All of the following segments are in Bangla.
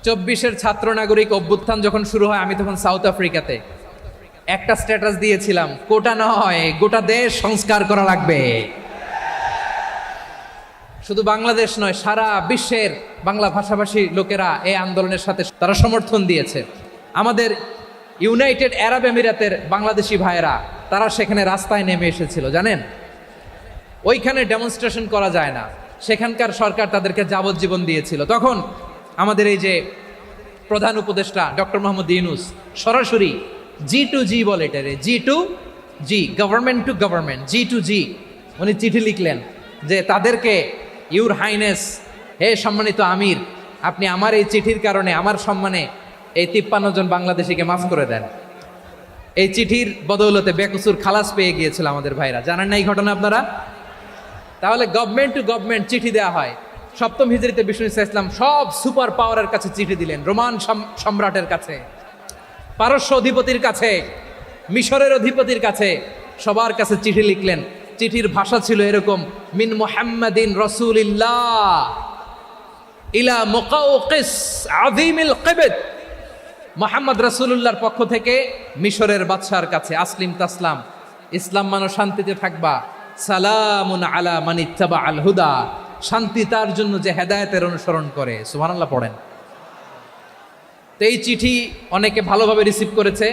24-এর ছাত্র নাগরিক অভ্যুত্থান যখন শুরু হয়, আমি তখন সাউথ আফ্রিকাতে একটা স্ট্যাটাস দিয়েছিলাম, কোটা নয় গোটা দেশ সংস্কার করা লাগবে। শুধু বাংলাদেশ নয়, সারা বিশ্বের বাংলা ভাষাভাষী লোকেরা এই আন্দোলনের সাথে তারা সমর্থন দিয়েছে। আমাদের ইউনাইটেড আরব আমিরাতের বাংলাদেশি ভাইয়েরা তারা সেখানে রাস্তায় নেমে এসেছিল, জানেন? ওইখানে ডেমনস্ট্রেশন করা যায় না, সেখানকার সরকার তাদেরকে যাবজ্জীবন দিয়েছিল। তখন আমাদের এই যে প্রধান উপদেষ্টা ডক্টর মোহাম্মদ ইউনূস সরাসরি G2G বলে, এটারে G2G, government to government, G2G, উনি চিঠি লিখলেন যে তাদেরকে, ইউর হাইনেস, হে সম্মানিত আমির, আপনি আমার এই চিঠির কারণে আমার সম্মানে এই 53 জন বাংলাদেশিকে মাফ করে দেন। এই চিঠির বদৌলতে বেকসুর খালাস পেয়ে গিয়েছিল আমাদের ভাইরা, জানেন না এই ঘটনা আপনারা? তাহলে গভর্নমেন্ট টু গভর্নমেন্ট চিঠি দেওয়া হয়। সপ্তম হিজরিতে বিষ্ণু ইসলাম সব সুপার পাওয়ারের কাছে চিঠি দিলেন, রোমান সম্রাটের কাছে, পারস্য অধিপতির কাছে, মিশরের অধিপতির কাছে, সবার কাছে চিঠি লিখলেন। চিঠির ভাষা ছিল এরকম, মিন মুহাম্মাদিন রাসূলিল্লাহ ইলা মুকাওকিস আযীমিল কিবত, মুহাম্মদ রাসূলুল্লাহর পক্ষ থেকে মিশরের বাদশার কাছে, আসলিম তাসলাম, ইসলাম মানো শান্তিতে থাকবা, সালামুন আলা মান ইত্তাবা আল হুদা, শান্তি তার জন্য যে হেদায়েতের অনুসরণ করে। সুবহানাল্লাহ পড়েন। তো এই চিঠি অনেকে ভালোভাবে রিসিভ করেছে,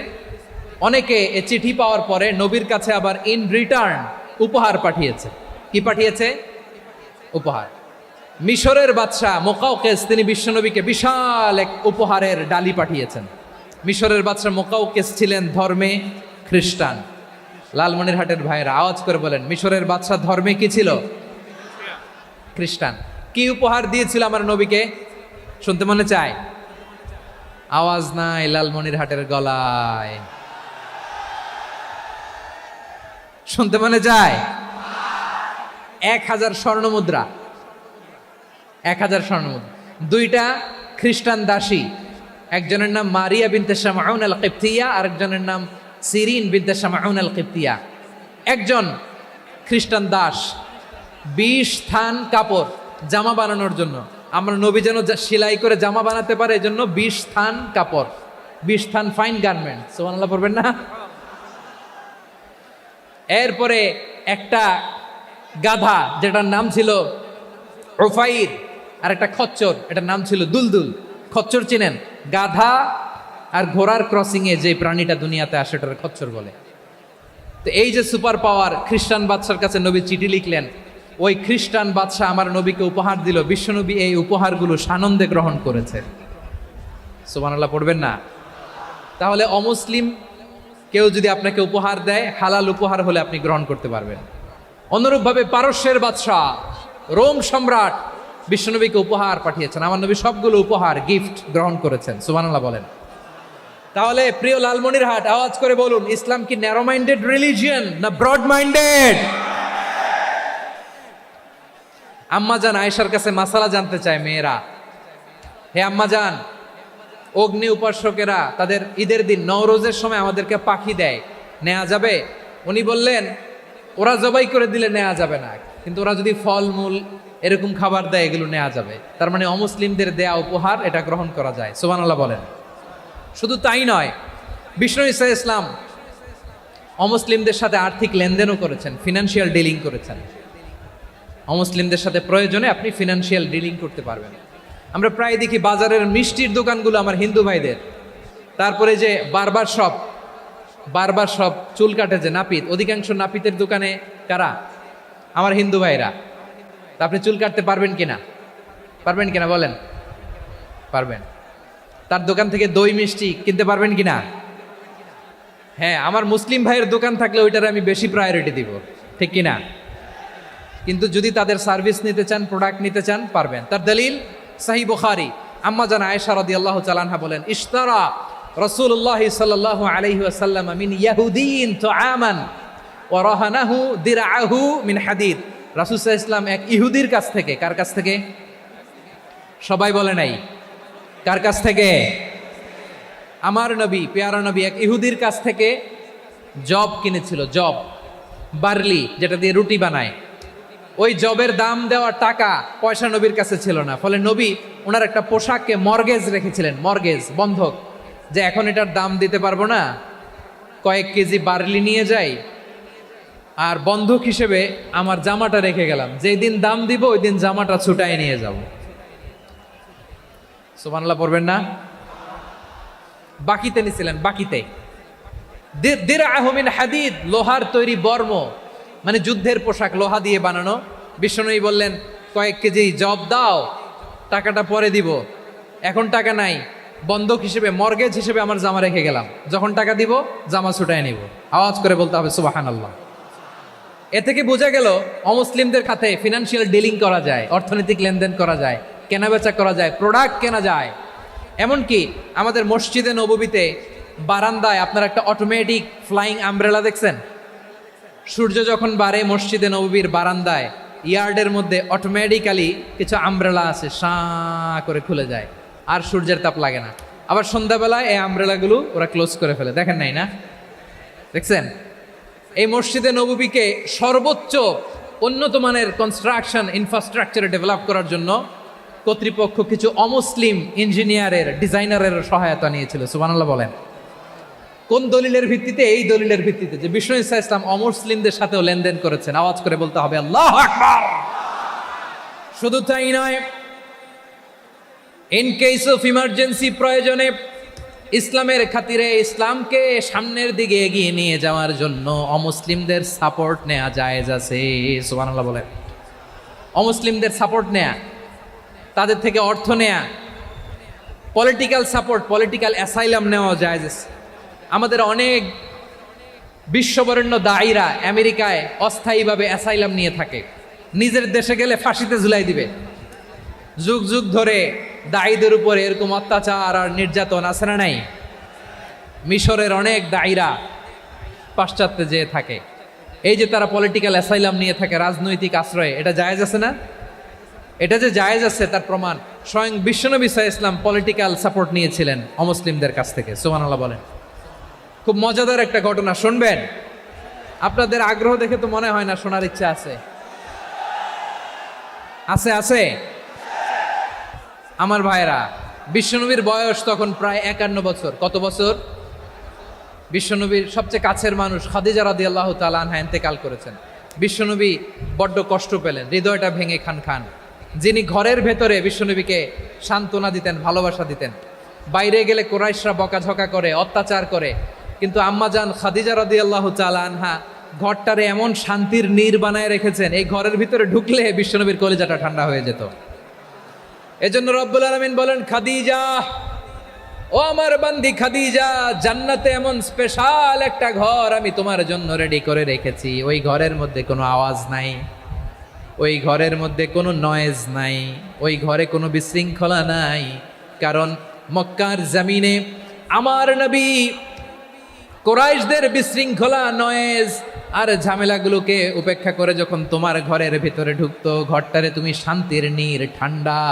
অনেকে এই চিঠি পাওয়ার পরে নবীর কাছে আবার ইন রিটার্ন উপহার পাঠিয়েছে। কি পাঠিয়েছে? উপহার। মিশরের বাদশাহ মুকাওকিস তিনি বিশ্বনবীকে বিশাল এক উপহারের ডালি পাঠিয়েছেন। মিশরের বাদশাহ মুকাওকিস ছিলেন ধর্মে খ্রিস্টান। লালমনিরহাটের ভাইয়েরা আওয়াজ করে বলেন, মিশরের বাদশাহ ধর্মে কি ছিল? খ্রিস্টান। কি উপহার দিয়েছিল আমার নবীকে? শুনতে মনে চায়? আওয়াজ নাই লালমনিরহাটের গলায়, শুনতে মনে চায়? 1000 স্বর্ণমুদ্রা, 1000 স্বর্ণমুদ্রা। 2টা খ্রিস্টান দাসী, একজনের নাম মারিয়া বিনতে শামউন আল কিবতিয়া, আরেকজনের নাম সিরিন বিনতে শামউন আল কিবতিয়া। একজন খ্রিস্টান দাস 20 থান কাপড় জামা বানানোর জন্য, আমরা নবী যেন সেলাই করে জামা বানাতে পারে এজন্য 20 থান কাপড়, 20 থান ফাইন গার্মেন্ট। সুবহানাল্লাহ পড়বেন না? এরপরে একটা গাধা যেটার নাম ছিল উফাইর, আর একটা খচ্চর, এটার নাম ছিল দুলদুল। খচ্চর চিনেন? গাধা আর ঘোড়ার ক্রসিং এ যে প্রাণীটা দুনিয়াতে আসে এটার খচ্চর বলে। তো এই যে সুপার পাওয়ার খ্রিস্টান বাদশার কাছে নবী চিঠি লিখলেন, ওই খ্রিস্টান বাদশাহ আমার নবীকে উপহার দিল। বিশ্বনবী এই উপহারগুলো সানন্দে গ্রহণ করেছে। সুবহানাল্লাহ পড়বেন না? তাহলে অমুসলিম কেউ যদি আপনাকে উপহার দেয়, হালাল উপহার হলে আপনি গ্রহণ করতে পারবেন। অনুরূপভাবে পারস্যের বাদশাহ, রোম সম্রাট বিশ্বনবীকে উপহার পাঠিয়েছেন, আমার নবী সবগুলো উপহার গিফট গ্রহণ করেছেন। সুবহানাল্লাহ বলেন। তাহলে প্রিয় লালমনিরহাট আওয়াজ করে বলুন, ইসলাম কি ন্যারো মাইন্ডেড রিলিজিয়ন না ব্রড মাইন্ডেড? আম্মাজান আয়েশার কাছে মাসালা জানতে চায় মেয়েরা, হে আম্মাজান, অগ্নি উপাসকেরা তাদের ঈদের দিন নওরোজের সময় আমাদেরকে পাখি দেয়, নেওয়া যাবে? উনি বললেন, ওরা জবাই করে দিলে নেওয়া যাবে না, কিন্তু ওরা যদি ফলমূল এরকম খাবার দেয় এগুলো নেওয়া যাবে। তার মানে অমুসলিমদের দেয়া উপহার এটা গ্রহণ করা যায়। সুবহানাল্লাহ বলেন। শুধু তাই নয়, বিষ্ণু ঈসা ইসলাম অমুসলিমদের সাথে আর্থিক লেনদেনও করেছেন, ফিনান্সিয়াল ডিলিং করেছেন। অমুসলিমদের সাথে প্রয়োজনে আপনি ফিনান্সিয়াল ডিলিং করতে পারবেন। আমরা প্রায় দেখি বাজারের মিষ্টির দোকানগুলো আমার হিন্দু ভাইদের, তারপরে যে বারবার সব চুল কাটে যে নাপিত, অধিকাংশ নাপিতের দোকানে কারা? আমার হিন্দু ভাইরা। তা আপনি চুল কাটতে পারবেন কিনা? পারবেন কিনা বলেন? পারবেন। তার দোকান থেকে দই মিষ্টি কিনতে পারবেন কিনা? হ্যাঁ, আমার মুসলিম ভাইয়ের দোকান থাকলে ওইটার আমি বেশি প্রায়োরিটি দিব, ঠিক কিনা? কিন্তু যদি তাদের সার্ভিস নিতে চান, প্রোডাক্ট নিতে চান, পারবেন। তার দলিল সহিহ বুখারী, আম্মা জান আয়েশা রাদিয়াল্লাহু তাআলা আনহা বলেন, ইশতারা রাসূলুল্লাহ সাল্লাল্লাহু আলাইহি ওয়াসাল্লাম মিন ইয়াহুদিয়িন তুআমান ওয়া রাহানাহু দিরআহু মিন হাদিদ। রাসূল সাল্লাল্লাহু আলাইহি ওয়াসাল্লাম এক ইহুদির কাছ থেকে, কার কাছ থেকে? সবাই বলে নাই, কার কাছ থেকে? আমার নবী, পেয়ারা নবী এক ইহুদির কাছ থেকে জব কিনেছিল। জব, বার্লি, যেটা দিয়ে রুটি বানায়। ওই জবের দাম দেওয়ার টাকা পয়সা নবীর কাছে ছিল না, ফলে নবী ওনার একটা পোশাককে মর্গেজ রেখেছিলেন, মর্গেজ বন্ধক, যে এখন এটার দাম দিতে পারবো না, কয়েক কেজি বার্লি নিয়ে যাই আর বন্ধক হিসেবে আমার জামাটা রেখে গেলাম, যেই দিন দাম দিব ওই দিন জামাটা ছুটাই নিয়ে যাব। সুবহানাল্লাহ পড়বেন না? বাকিতে নিছিলেন, বাকিতে। দিরআহু মিন হাদিদ, লোহার তৈরি বর্ম, মানে যুদ্ধের পোশাক, লোহা দিয়ে বানানো। বিশ্বনবী বললেন কয়েক কেজি জব দাও, টাকাটা পরে দিব, এখন টাকা নাই, বন্ধক হিসেবে মর্গেজ হিসেবে আমার জামা রেখে গেলাম, যখন টাকা দিব জামা ছুটায় নিব। আওয়াজ করে বলতে হবে সুবহানাল্লাহ। এ থেকে বোঝা গেল অমুসলিমদের খাতে ফিনান্সিয়াল ডিলিং করা যায়, অর্থনৈতিক লেনদেন করা যায়, কেনাবেচা করা যায়, প্রোডাক্ট কেনা যায়। এমনকি আমাদের মসজিদে নববীতে বারান্দায় আপনারা একটা অটোমেটিক ফ্লাইং আমব্রেলা দেখছেন? সূর্য যখন বাড়ে মসজিদে নববীর বারান্দায় ইয়ার্ডের মধ্যে অটোমেটিক্যালি কিছু আমব্রেলা আছে, সাঁ করে খুলে যায়, আর সূর্যের তাপ লাগে না। আবার সন্ধ্যাবেলায় এই আমব্রেলাগুলো ওরা ক্লোজ করে ফেলে, দেখেন নাই না? দেখছেন? এই মসজিদে নববীকে সর্বোচ্চ উন্নত মানের কনস্ট্রাকশন ইনফ্রাস্ট্রাকচারে ডেভেলপ করার জন্য কর্তৃপক্ষ কিছু অমুসলিম ইঞ্জিনিয়ারের, ডিজাইনারের সহায়তা নিয়েছিল। সুবহানাল্লাহ বলেন। কোন দলিলের ভিত্তিতে? এই দলিলের ভিত্তিতে যে বিষ্ণু ঈসা ইসলাম অমুসলিমদের সাথেও লেনদেন করেছেন। আওয়াজ করে বলতে হবে আল্লাহু আকবার। শুধু তাই নয়, ইন কেস অফ ইমার্জেন্সি, প্রয়োজনে ইসলামের খাতিরে ইসলামকে সামনের দিকে এগিয়ে নিয়ে যাওয়ার জন্য অমুসলিমদের সাপোর্ট নেওয়া জায়েজ আছে। সুবহানাল্লাহ বলেন। অমুসলিমদের সাপোর্ট নেয়া, তাদের থেকে অর্থ নেয়া, পলিটিক্যাল সাপোর্ট, পলিটিক্যাল অ্যাসাইলাম নেওয়া জায়েজ আছে। আমাদের অনেক বিশ্ববরেণ্য দায়ীরা আমেরিকায় অস্থায়ীভাবে অ্যাসাইলাম নিয়ে থাকে, নিজের দেশে গেলে ফাঁসিতে ঝুলাই দিবে। যুগ যুগ ধরে দায়ীদের উপরে এরকম অত্যাচার আর নির্যাতন আছে না নাই? মিশরের অনেক দায়ীরা পাশ্চাত্যে যেয়ে থাকে, এই যে তারা পলিটিক্যাল অ্যাসাইলাম নিয়ে থাকে, রাজনৈতিক আশ্রয়, এটা জায়েজ আছে না? এটা যে জায়েজ আছে তার প্রমাণ স্বয়ং বিশ্বনবী সাল্লাল্লাহু আলাইহি ওয়াসাল্লাম পলিটিক্যাল সাপোর্ট নিয়েছিলেন অমুসলিমদের কাছ থেকে। সুবহানাল্লাহ বলেন। খুব মজাদার একটা ঘটনা, শুনবেন? আপনাদের আগ্রহ দেখে তো মনে হয় না শোনার ইচ্ছা আছে। আছে আছে আমার ভাইরা, বিশ্বনবীর বয়স তখন প্রায় 51 বছর। কত বছর? বিশ্বনবীর সবচেয়ে কাছের মানুষ খাদিজা রাদিয়াল্লাহু তাআলা আনহা ইন্তেকাল করেছেন। বিশ্বনবী বড্ড কষ্ট পেলেন, হৃদয়টা ভেঙে খান খান। যিনি ঘরের ভেতরে বিশ্বনবীকে সান্ত্বনা দিতেন, ভালোবাসা দিতেন, বাইরে গেলে কুরাইশরা বকাঝকা করে, অত্যাচার করে, কিন্তু আম্মাজান খাদিজা রাদিয়াল্লাহু তাআলা আনহা ঘরটারে এমন শান্তির নীর বানায় রেখেছেন, এই ঘরের ভিতরে ঢুকলে বিশ্বনবীর কলিজাটা ঠান্ডা হয়ে যেত। এজন্য রব্বুল আলামিন বলেন, খাদিজা, ও আমার বান্দি খাদিজা, জান্নাতে এমন স্পেশাল একটা ঘর আমি তোমার জন্য রেডি করে রেখেছি। ওই ঘরের মধ্যে কোনো আওয়াজ নাই, ওই ঘরের মধ্যে কোনো নয়েজ নাই, ওই ঘরে কোনো বিশৃঙ্খলা নাই। কারণ মক্কার জমিনে আমার নবী কুরাইশদের বিশৃঙ্খলা, নয়েজ আর ঝামেলাগুলোকে উপেক্ষা করে যখন তোমার ঘরের ভিতরে ঢুকতো, ঘরটারে তুমি শান্তির নীর, ঠান্ডা,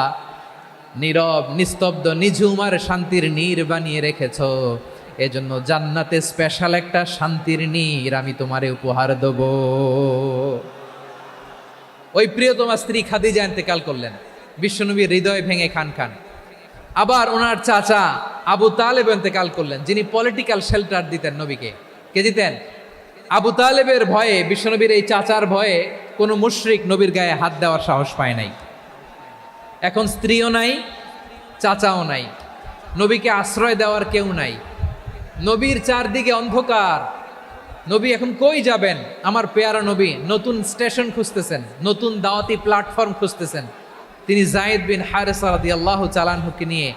নীরব, নিস্তব্ধ, নিঝুম আর শান্তির নীর বানিয়ে রেখেছ। এজন্য জান্নাতে স্পেশাল একটা শান্তির নীর আমি তোমারে উপহার দেব। ওই প্রিয়তমা স্ত্রী খাদিজা ইন্তেকাল করলেন, বিশ্বনবীর হৃদয় ভেঙে খান খান। আবার ওনার চাচা আবু তালেব ইন্তেকাল করলেন, যিনি পলিটিক্যাল শেল্টার দিতেন নবীকে। কে দিতেন? আবু তালেবের ভয়ে, বিশ্বনবীর এই চাচার ভয়ে কোনো মুশরিক নবীর গায়ে হাত দেওয়ার সাহস পায় নাই। এখন স্ত্রীও নাই, চাচাও নাই, নবীকে আশ্রয় দেওয়ার কেউ নাই, নবীর চারদিকে অন্ধকার। নবী এখন কই যাবেন? আমার পেয়ারা নবী নতুন স্টেশন খুঁজতেছেন, নতুন দাওয়াতি প্ল্যাটফর্ম খুঁজতেছেন। তিনি যায়েদ বিন হারেসা রাদিয়াল্লাহু তাআলা আনহুকে নিয়ে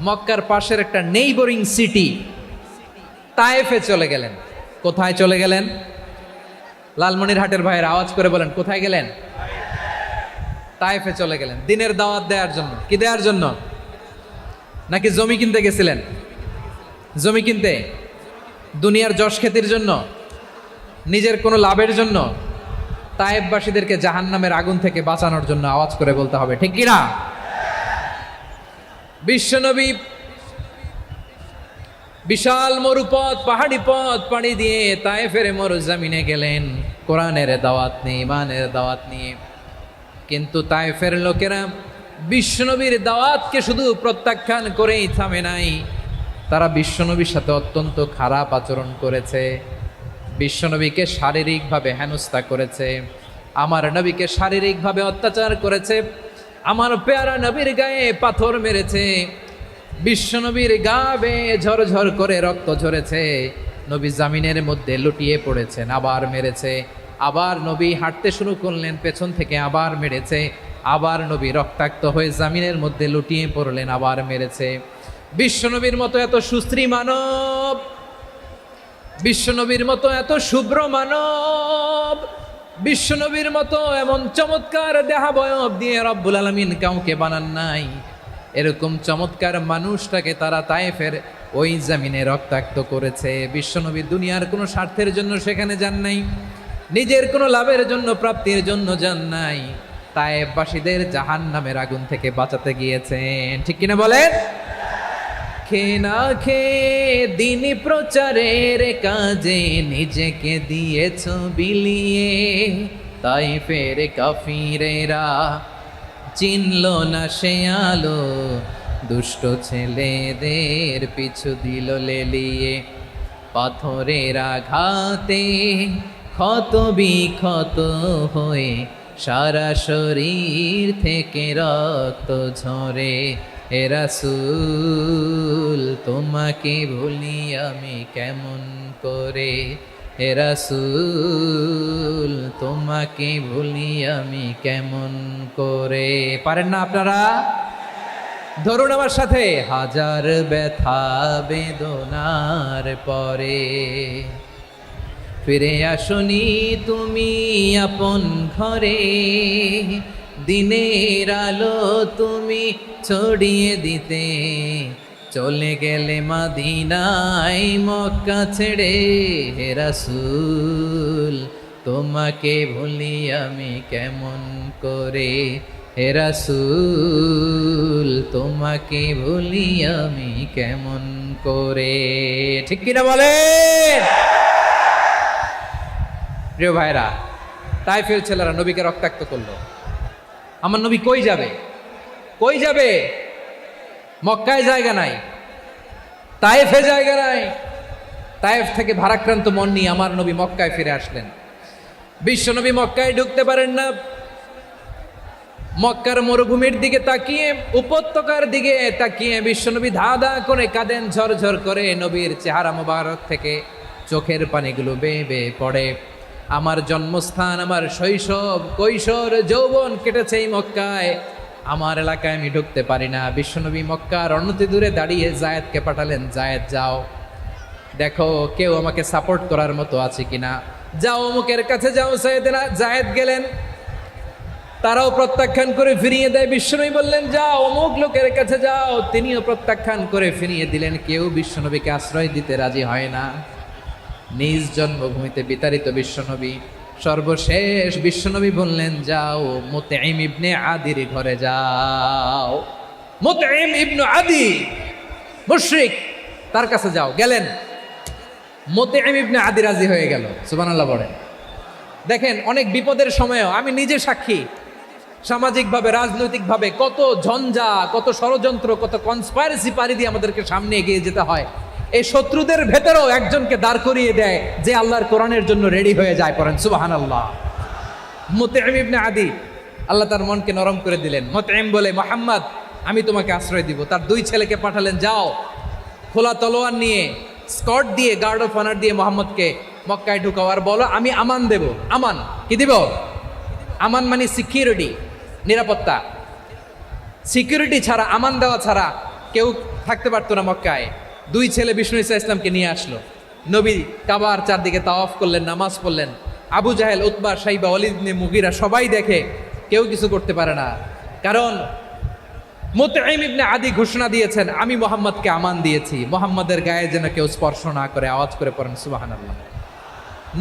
মক্কার পাশের একটা নেইবরিং সিটি তায়েফে চলে গেলেন। কোথায় চলে গেলেন? লালমনিরহাটের ভাইয়ের আওয়াজ করে বলেন, কোথায় গেলেন? তায়েফে চলে গেলেন দিনের দাওয়াত দেওয়ার জন্য। কি দেওয়ার জন্য? নাকি জমি কিনতে গেছিলেন? জমি কিনতে? দুনিয়ার যশ খ্যাতির জন্য? নিজের কোনো লাভের জন্য? তায়েফবাসীদেরকে জাহান্নামের আগুন থেকে বাঁচানোর জন্য। আওয়াজ করে বলতে হবে ঠিক কিনা? বিশ্বনবী বিশাল মরুপথ, পাহাড়ি পথ পাড়ি দিয়ে তায়েফের মরুজমিনে গেলেন কোরআনের দাওয়াত নিয়ে, ইমানের দাওয়াত নিয়ে। কিন্তু তায়েফের লোকেরা বিশ্বনবীর দাওয়াতকে শুধু প্রত্যাখ্যান করেই থামে নাই, তারা বিশ্বনবীর সাথে অত্যন্ত খারাপ আচরণ করেছে, বিশ্বনবীকে শারীরিকভাবে হেনস্থা করেছে, আমার নবীকে শারীরিকভাবে অত্যাচার করেছে, আমার পেয়ারা নবীর গায়ে পাথর মেরেছে, বিশ্বনবীর গা বেয়ে ঝরঝর করে রক্ত ঝরেছে, নবী জামিনের মধ্যে লুটিয়ে পড়েছেন, আবার মেরেছে, আবার নবী হাঁটতে শুরু করলেন, পেছন থেকে আবার মেরেছে, আবার নবী রক্তাক্ত হয়ে জামিনের মধ্যে লুটিয়ে পড়লেন, আবার মেরেছে। বিশ্বনবীর মতো এত সুশ্রী মানব, বিশ্বনবীর মতো এত শুভ্র মানব, বিশ্বনবীর মতো এমন চমৎকার দেহাবয়ব দিয়ে রব্বুল আলামিন কাউকে বানান নাই। এরকম চমৎকার মানুষটাকে তারা তায়েফের ওই জমিনে রক্তাক্ত করেছে। বিশ্বনবী দুনিয়ার কোনো স্বার্থের জন্য সেখানে যান নাই, নিজের কোনো লাভের জন্য, প্রাপ্তির জন্য যান নাই, তায়েফবাসীদের জাহান্নামের আগুন থেকে বাঁচাতে গিয়েছেন। ঠিক কিনা বলেন? খেয়ে না খেয়ে দিন প্রচারের কাজে নিজেকে দিয়েছ বিলিয়ে, তায়েফের কাফিরেরা চিনল না সে আলো, দুষ্ট ছেলেদের পিছু দিল লেলিয়ে, পাথরের আঘাতে ক্ষত বিক্ষত হয়ে সারা শরীর থেকে রক্ত ঝরে। হে রাসূল তোমাকে ভুলি আমি কেমন করে, হে রাসূল তোমাকে ভুলি আমি কেমন করে। পারেন না আপনারা? ধরুন আমার সাথে। হাজার ব্যথা বেদনার পরে ফিরে আসনি তুমি আপন ঘরে, দিনের আলো তুমি ছড়িয়ে দিতে, চলে গেলে মদিনায় মক্কা ছেড়ে। হে রাসূল তোমাকে ভুলি আমি কেমন করে, হে রাসূল তোমাকে ভুলি আমি কেমন করে। ঠিক কিনা বলে? প্রিয় ভাইরা, তায়েফের ছেলেরা নবীকে রক্তাক্ত করলো। আমার নবী কই যাবে? কই যাবে? মক্কায় জায়গা নাই, তায়েফে জায়গা নাই। তায়েফ থেকে ভারাক্রান্ত মন নিয়ে আমার নবী মক্কায় ফিরে আসলেন। বিশ্ব নবী মক্কায় ঢুকতে পারেন না। মক্কার মরুভূমির দিকে তাকিয়ে, উপত্যকার দিকে তাকিয়ে বিশ্বনবী ধা ধা করে কাঁদেন, ঝরঝর করে। নবীর চেহারা মোবারক থেকে চোখের পানিগুলো বেয়ে বেয়ে পড়ে। আমার জন্মস্থান, আমার শৈশব, কৈশোর, যৌবন কেটেছে এই মক্কায়, আমার এলাকায় আমি ঢুকতে পারি না। বিশ্বনবী মক্কার অনতি দূরে দাঁড়িয়ে জায়েদকে পাঠালেন, জায়েদ যাও দেখো কেউ আমাকে সাপোর্ট করার মতো আছে কিনা, যাও অমুকের কাছে যাও। জায়েদ গেলেন, তারাও প্রত্যাখ্যান করে ফিরিয়ে দেয়। বিশ্বনবী বললেন যাও অমুক লোকের কাছে যাও, তিনিও প্রত্যাখ্যান করে ফিরিয়ে দিলেন। কেউ বিশ্বনবীকে আশ্রয় দিতে রাজি হয় না। নিজ জন্মভূমিতে বিতাড়িত বিশ্বনবী, সর্বশেষ বিশ্বনবী বললেন যাও মুতঈম ইবনে আদির ঘরে যাও। মুতঈম ইবনে আদি মুশরিক, তার কাছে যাও। গেলেন, মুতঈম ইবনে আদি রাজি হয়ে গেল। সুবহানাল্লাহ বলেন। দেখেন, অনেক বিপদের সময়ও আমি নিজে সাক্ষী, সামাজিকভাবে, রাজনৈতিকভাবে কত ঝঞ্ঝা, কত ষড়যন্ত্র, কত কনস্পাইরেসি পাড়ি দিয়ে আমাদেরকে সামনে এগিয়ে যেতে হয়। এই শত্রুদের ভেতরেও একজনকে দাঁড় করিয়ে দেয় যে আল্লাহর কোরআনের জন্য রেডি হয়ে যায়। পড়েন সুবহানাল্লাহ। মুতঈম ইবনে আদি, আল্লাহ তার মনকে নরম করে দিলেন। মুতঈম বলে, মুহাম্মদ আমি তোমাকে আশ্রয় দিব। তার দুই ছেলেকে পাঠালেন, যাও খোলা তলোয়ার নিয়ে, স্কট দিয়ে, গার্ড অফ অনার দিয়ে মুহাম্মদকে মক্কায় ঢুকাও, আর বলো আমি আমান দেব। আমান কি দিব? আমান মানে সিকিউরিটি, নিরাপত্তা। সিকিউরিটি ছাড়া, আমান দেওয়া ছাড়া কেউ থাকতে পারতো না মক্কায়। দুই ছেলে বিষ্ণু ইসা ইসলামকে নিয়ে আসলো। নবী কাবার চারদিকে তাওয়াফ করলেন, নামাজ পড়লেন। আবু জাহেল, উতবা, শাইবা, ওয়ালিদ ইবনে মুগীরা সবাই দেখে, কেউ কিছু করতে পারে না। কারণ মুতঈম ইবনে আদি ঘোষণা দিয়েছেন, আমি মুহাম্মদকে আমান দিয়েছি, মুহাম্মদের গায়ে যেন কেউ স্পর্শ না করে। আওয়াজ করে পড়েন সুবহানাল্লাহ।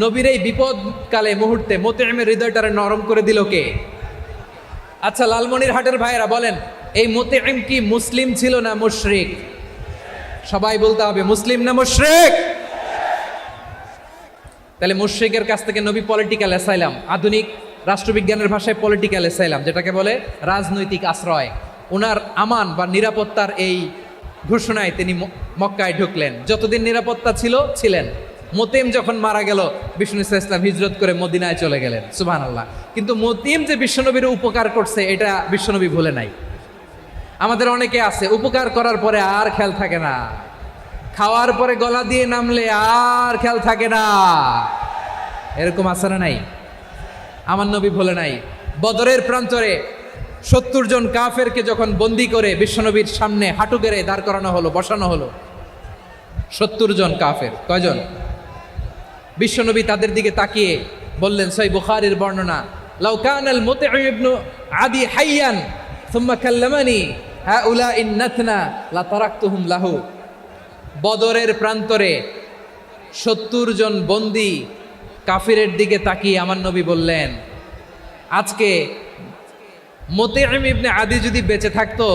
নবীর এই বিপদকালে মুহূর্তে মুতঈমের হৃদয়টারে নরম করে দিল কে? আচ্ছা, লালমনিরহাটের ভাইয়েরা বলেন, এই মুতঈম কি মুসলিম ছিল না মুশরিক? সবাই বলতে হবে, মুসলিম না মুশরিক? তাহলে মুশরিকের কাছ থেকে নবী পলিটিক্যাল অ্যাসাইলাম, আধুনিক রাষ্ট্রবিজ্ঞানের ভাষায় পলিটিক্যাল অ্যাসাইলাম, যেটাকে বলে রাজনৈতিক আশ্রয়। ওনার আমান বা নিরাপত্তার এই ঘোষণায় তিনি মক্কায় ঢুকলেন। যতদিন নিরাপত্তা ছিলেন। মোতেম যখন মারা গেল, বিষ্ণু ইসলাম হিজরত করে মদিনায় চলে গেলেন। সুবহানাল্লাহ। কিন্তু মোতেম যে বিশ্বনবীর উপকার করছে এটা বিশ্বনবী ভুলে নাই। আমাদের অনেকে আছে উপকার করার পরে আর খেয়াল থাকে না, খাওয়ার পরে গলা দিয়ে নামলে আর খেয়াল থাকে না। এরকম আছে না নাই? আমার নবী ভুলে নাই। বদরের প্রান্তরে 70 জন কাফেরকে যখন বন্দি করে বিশ্বনবীর সামনে হাঁটু গেড়ে দাঁড় করানো হলো, বসানো হলো, 70 জন কাফের। কয়জন? বিশ্বনবী তাদের দিকে তাকিয়ে বললেন, সহিহ বুখারীর বর্ণনা, লাউ কানাল মুতঈম ইবনে আদি হাইয়ান সুম্মা কাল্লামানি হাউলাই নাতনা লা তারাকতুহুম লাহু। বদরের প্রান্তরে 70 জন বন্দি কাফিরের দিকে তাকিয়ে আমার নবী বললেন, আজকে মুতঈম ইবনে আদি যদি বেঁচে থাকতো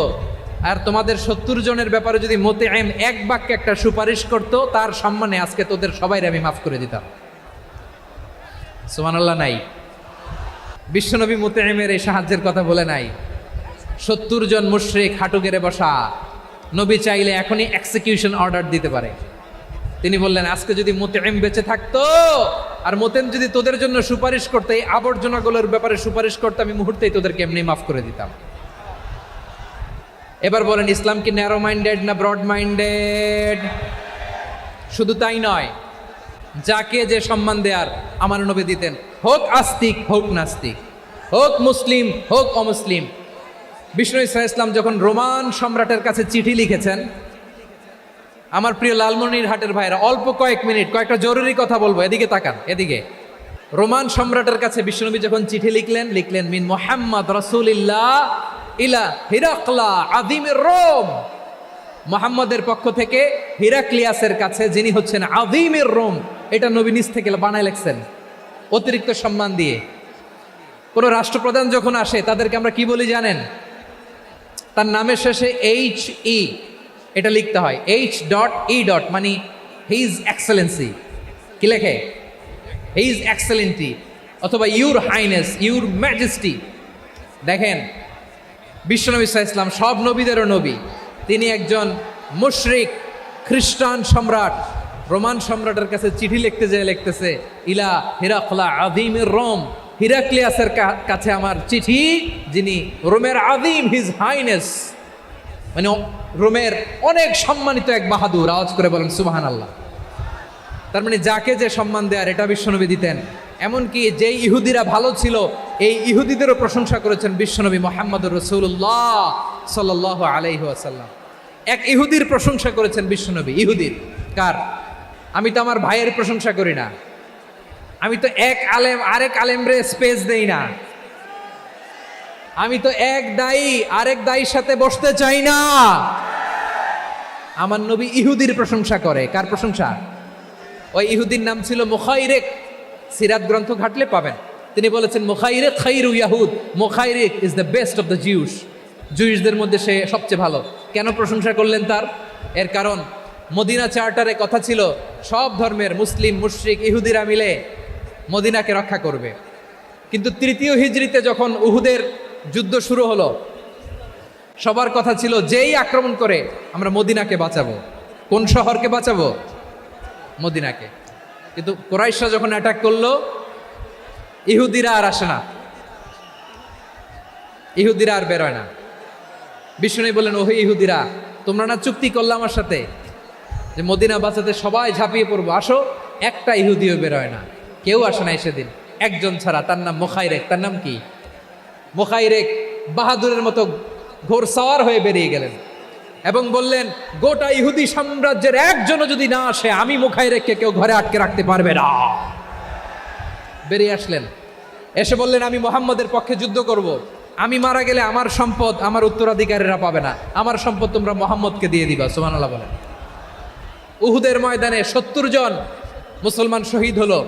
আর তোমাদের 70 জনের ব্যাপারে যদি মুতঈম এক বাক্যে একটা সুপারিশ করত, তার সম্মানে আজকে তোদের সবাইকে আমি মাফ করে দিতাম। সুবহানাল্লাহ। নাই? বিশ্বনবী মুতঈমের এই সাহায্যের কথা বলে নাই। 70 জন মুশরিক হাঁটু গেড়ে বসা, নবী চাইলে এখনই এক্সিকিউশন অর্ডার দিতে পারে। তিনি বললেন, আজকে যদি মুতঈম বেঁচে থাকতো আর মুতঈম যদি তোদের জন্য সুপারিশ করতে, এই আবর্জনাগুলোর ব্যাপারে সুপারিশ করতে, আমি মুহূর্তেই তোদেরকে এমনি মাফ করে দিতাম। এবার বলেন, ইসলাম কি ন্যারো মাইন্ডেড না ব্রড মাইন্ডেড? শুধু তাই নয়, যাকে যে সম্মান দেয়ার আমার নবী দিতেন, হোক আস্তিক হোক নাস্তিক, হোক মুসলিম হোক অমুসলিম। বিষ্ণু ইসলাম যখন রোমান সম্রাটের কাছে চিঠি লিখেছেন, আমার প্রিয় লালমনিরহাটের ভাইরা, অল্প কয়েক মিনিট কয়েকটা জরুরি কথা বলবো, এদিকে তাকান, এদিকে। রোমান সম্রাটের কাছে বিশ্বনবী যখন চিঠি লিখলেন মিন মুহাম্মদ রাসূলিল্লাহ ইলা হিরাকলা আযীমির রোম, মুহাম্মদের পক্ষ থেকে হিরাক্লিয়াসের কাছে, যিনি হচ্ছেন আযীমির রোম। এটা নবী নিজ থেকে বানায় লিখছেন অতিরিক্ত সম্মান দিয়ে। কোন রাষ্ট্রপ্রধান যখন আসে তাদেরকে আমরা কি বলি জানেন? তার নামের শেষে HE এটা লিখতে হয়, H.E. মানে হিজ এক্সেলেন্সি। কি লেখে? হিজ এক্সেলেন্টি, অথবা ইউর হাইনেস, ইউর ম্যাজেস্টি। দেখেন, বিশ্বনবী সাল্লাল্লাহু আলাইহি ওয়াসাল্লাম সব নবীদেরও নবী। তিনি একজন মুশরিক খ্রিস্টান সম্রাট, রোমান সম্রাটের কাছে চিঠি লিখতে যেয়ে লিখতেছে, ইলা হিরাকলা আযীমির রোম, হিরাক্লিয়াসের কাছে আমার চিঠি, যিনি রোমের আযীম, হিজ হাইনেস, মানে রোমের অনেক সম্মানিত এক বাহাদুর। আওয়াজ করে বলেন সুবহানাল্লাহ। তার মানে যাকে যে সম্মান দেয়ার এটা বিশ্বনবী দিতেন। এমনকি যেই ইহুদিরা ভালো ছিল, এই ইহুদিদেরও প্রশংসা করেছেন বিশ্বনবী মুহাম্মদুর রাসূলুল্লাহ সাল্লাল্লাহু আলাইহি ওয়াসাল্লাম। এক ইহুদির প্রশংসা করেছেন বিশ্বনবী। ইহুদির কার? আমি তো আমার ভাইয়ের প্রশংসা করি না, আমি তো এক আলেম আরেক আলেমরে স্পেস দেই না, আমি তো এক দায়ী আরেক দায়ীর সাথে বসতে চাই না। আমার নবী ইহুদির প্রশংসা করে। কার প্রশংসা? ওই ইহুদির নাম ছিল মুখাইরিক। সিরাত গ্রন্থ ঘাটলে পাবেন। তিনি বলেছেন, মুখাইরিক খাইরু ইয়াহুদ, Mukhayriq is the best of the Jews. জুইশদের মধ্যে সে সবচেয়ে ভালো। কেন প্রশংসা করলেন তার? এর কারণ মদিনা চার্টারে কথা ছিল সব ধর্মের মুসলিম, মুশরিক, ইহুদিরা মিলে মদিনাকে রক্ষা করবে। কিন্তু 3য় হিজরিতে যখন উহুদের যুদ্ধ শুরু হলো, সবার কথা ছিল যেই আক্রমণ করে আমরা মদিনাকে বাঁচাবো। কোন শহরকে বাঁচাবো? মদিনাকে। কিন্তু কুরাইশরা যখন অ্যাটাক করলো, ইহুদিরা আর আসে না, ইহুদিরা আর বেরোয় না। বিষ্ণু বললেন, ওহে ইহুদিরা, তোমরা না চুক্তি করলে আমার সাথে যে মদিনা বাঁচাতে সবাই ঝাঁপিয়ে পড়বো, আসো। একটা ইহুদিও বেরোয় না, কেউ আসে নাই সেদিন, একজন ছাড়া। তার নাম মুখাইরেক। তার নাম কি? মুখাইরেক বাহাদুরের মতো ঘোড়সাওয়ার হয়ে বেরিয়ে গেলেন এবং বললেন, গোটা ইহুদি সাম্রাজ্যের একজনও যদি না আসে, আমি মুখাইরেককে কেউ ঘরে আটকে রাখতে পারবে না। বেরিয়ে আসলেন, এসে বললেন, আমি মুহাম্মদের পক্ষে যুদ্ধ করব। আমি মারা গেলে আমার সম্পদ আমার উত্তরাধিকারীরা পাবে না, আমার সম্পদ তোমরা মুহাম্মদকে দিয়ে দিবা। সুবহানাল্লাহ বলেন। উহুদের ময়দানে 70 জন মুসলমান শহীদ হলো।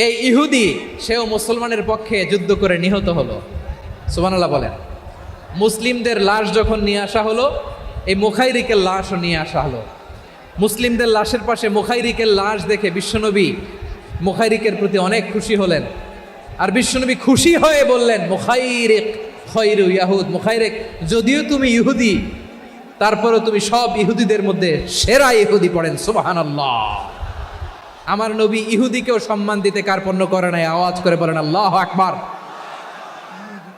এই ইহুদি, সেও মুসলমানের পক্ষে যুদ্ধ করে নিহত হলো। সুবহানাল্লাহ বলেন। মুসলিমদের লাশ যখন নিয়ে আসা হলো, এই মুখাইরিকের লাশও নিয়ে আসা হলো। মুসলিমদের লাশের পাশে মুখাইরিকের লাশ দেখে বিশ্বনবী মুখাইরিকের প্রতি অনেক খুশি হলেন আর বিশ্বনবী খুশি হয়ে বললেন মুখাইরিক খৈরু ইয়াহুদ, মুখাইরিক যদিও তুমি ইহুদি তারপরেও তুমি সব ইহুদিদের মধ্যে সেরা ইহুদি। পড়েন সুবহানাল্লাহ। আমার নবী ইহুদিকেও সম্মান দিতে কার্পণ্য করে নাই। আওয়াজ করে বলেন আল্লাহু আকবার।